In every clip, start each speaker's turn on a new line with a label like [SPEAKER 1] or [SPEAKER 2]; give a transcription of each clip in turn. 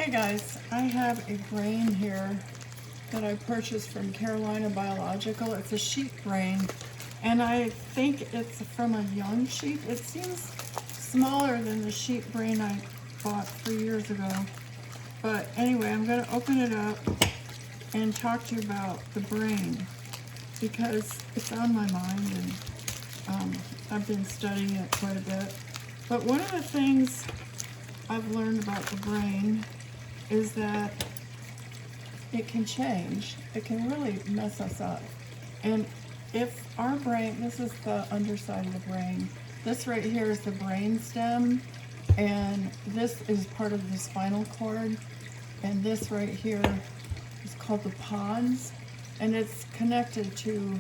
[SPEAKER 1] Hey guys, I have a brain here that I purchased from Carolina Biological. It's a sheep brain, and I think it's from a young sheep. It seems smaller than the sheep brain I bought 3 years ago. But anyway, I'm going to open it up and talk to you about the brain because it's on my mind, and I've been studying it quite a bit. But one of the things I've learned about the brain is that it can change. It can really mess us up. And if our brain, this is the underside of the brain, this right here is the brain stem, and this is part of the spinal cord, and this right here is called the pons, and it's connected to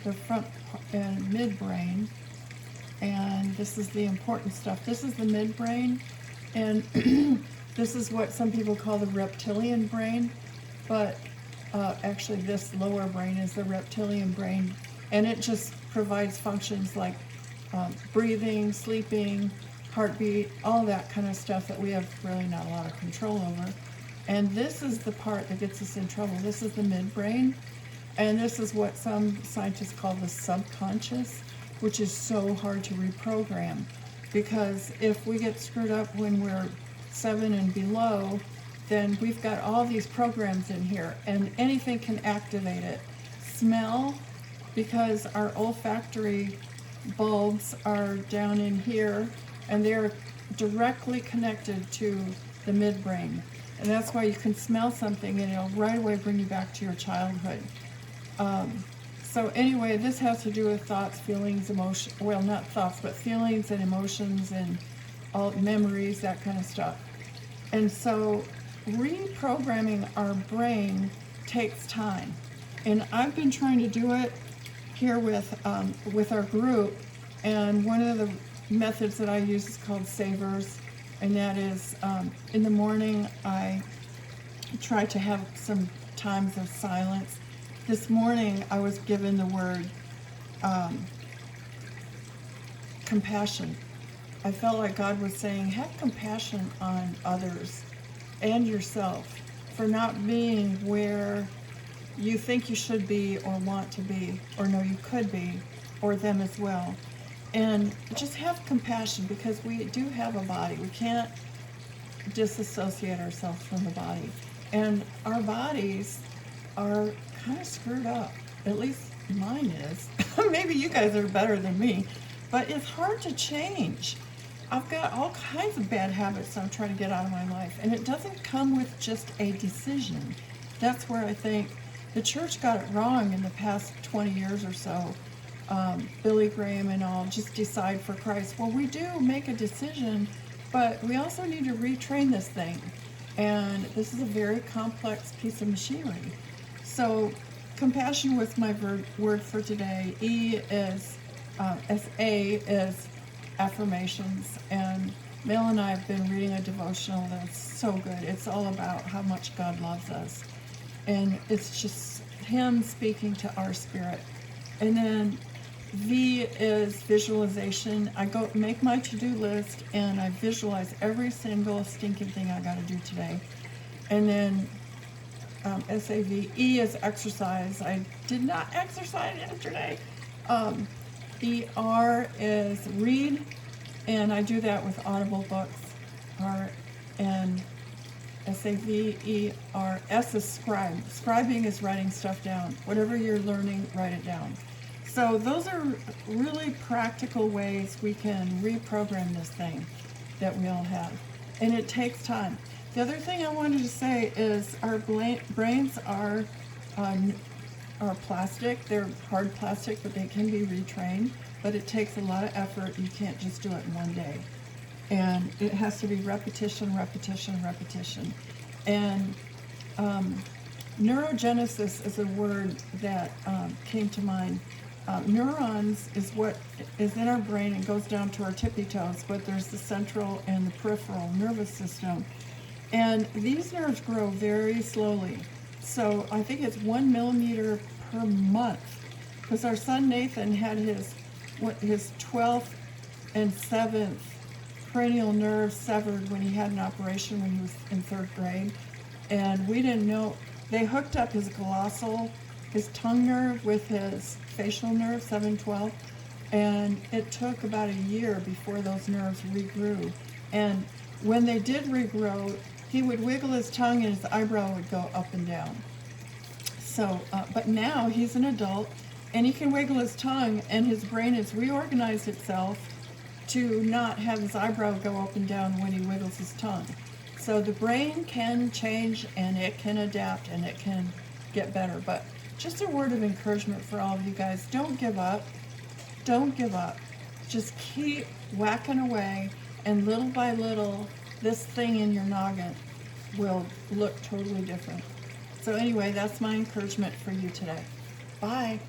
[SPEAKER 1] the front and midbrain, and this is the important stuff. This is the midbrain, and this is what some people call the reptilian brain, but actually this lower brain is the reptilian brain, and it just provides functions like breathing, sleeping, heartbeat, all that kind of stuff that we have really not a lot of control over. And this is the part that gets us in trouble. This is the midbrain, and this is what some scientists call the subconscious, which is so hard to reprogram, because if we get screwed up when we're 7 and below, then we've got all these programs in here, and anything can activate it. Smell, because our olfactory bulbs are down in here, and they're directly connected to the midbrain. And that's why you can smell something and it'll right away bring you back to your childhood. So anyway, this has to do with thoughts, feelings, emotions, well, not thoughts, but feelings and emotions and all memories, that kind of stuff. And so reprogramming our brain takes time. And I've been trying to do it here with our group, and one of the methods that I use is called savers, and that is in the morning I try to have some times of silence. This morning I was given the word compassion. I felt like God was saying, have compassion on others and yourself for not being where you think you should be or want to be or know you could be, or them as well. And just have compassion, because we do have a body. We can't disassociate ourselves from the body. And our bodies are kind of screwed up. At least mine is. Maybe you guys are better than me. But it's hard to change. I've got all kinds of bad habits I'm trying to get out of my life. And it doesn't come with just a decision. That's where I think the church got it wrong in the past 20 years or so. Billy Graham and all, just decide for Christ. Well, we do make a decision, but we also need to retrain this thing. And this is a very complex piece of machinery. So compassion was my word for today. E is, S-A is affirmations. And Mel and I have been reading a devotional that's so good. It's all about how much God loves us. And it's just Him speaking to our spirit. And then V is visualization. I go make my to-do list and I visualize every single stinking thing I got to do today. And then S-A-V. E is exercise. I did not exercise yesterday. E-R is read, and I do that with Audible books. R and S-A-V-E-R. S is scribe. Scribing is writing stuff down. Whatever you're learning, write it down. So those are really practical ways we can reprogram this thing that we all have. And it takes time. The other thing I wanted to say is our brains are plastic. They're hard plastic, but they can be retrained. But it takes a lot of effort. You can't just do it in one day. And it has to be repetition, repetition, repetition. And neurogenesis is a word that came to mind. Neurons is what is in our brain and goes down to our tippy toes, but there's the central and the peripheral nervous system. And these nerves grow very slowly. So I think it's 1 millimeter per month, because our son Nathan had his 12th and 7th cranial nerve severed when he had an operation when he was in 3rd grade. And we didn't know, they hooked up his glossal, his tongue nerve with his facial nerve, 712. And it took about a year before those nerves regrew. And when they did regrow, he would wiggle his tongue and his eyebrow would go up and down. So, but now he's an adult and he can wiggle his tongue and his brain has reorganized itself to not have his eyebrow go up and down when he wiggles his tongue. So the brain can change and it can adapt and it can get better. But just a word of encouragement for all of you guys, don't give up. Don't give up. Just keep whacking away, and little by little, this thing in your noggin will look totally different. So anyway, that's my encouragement for you today. Bye.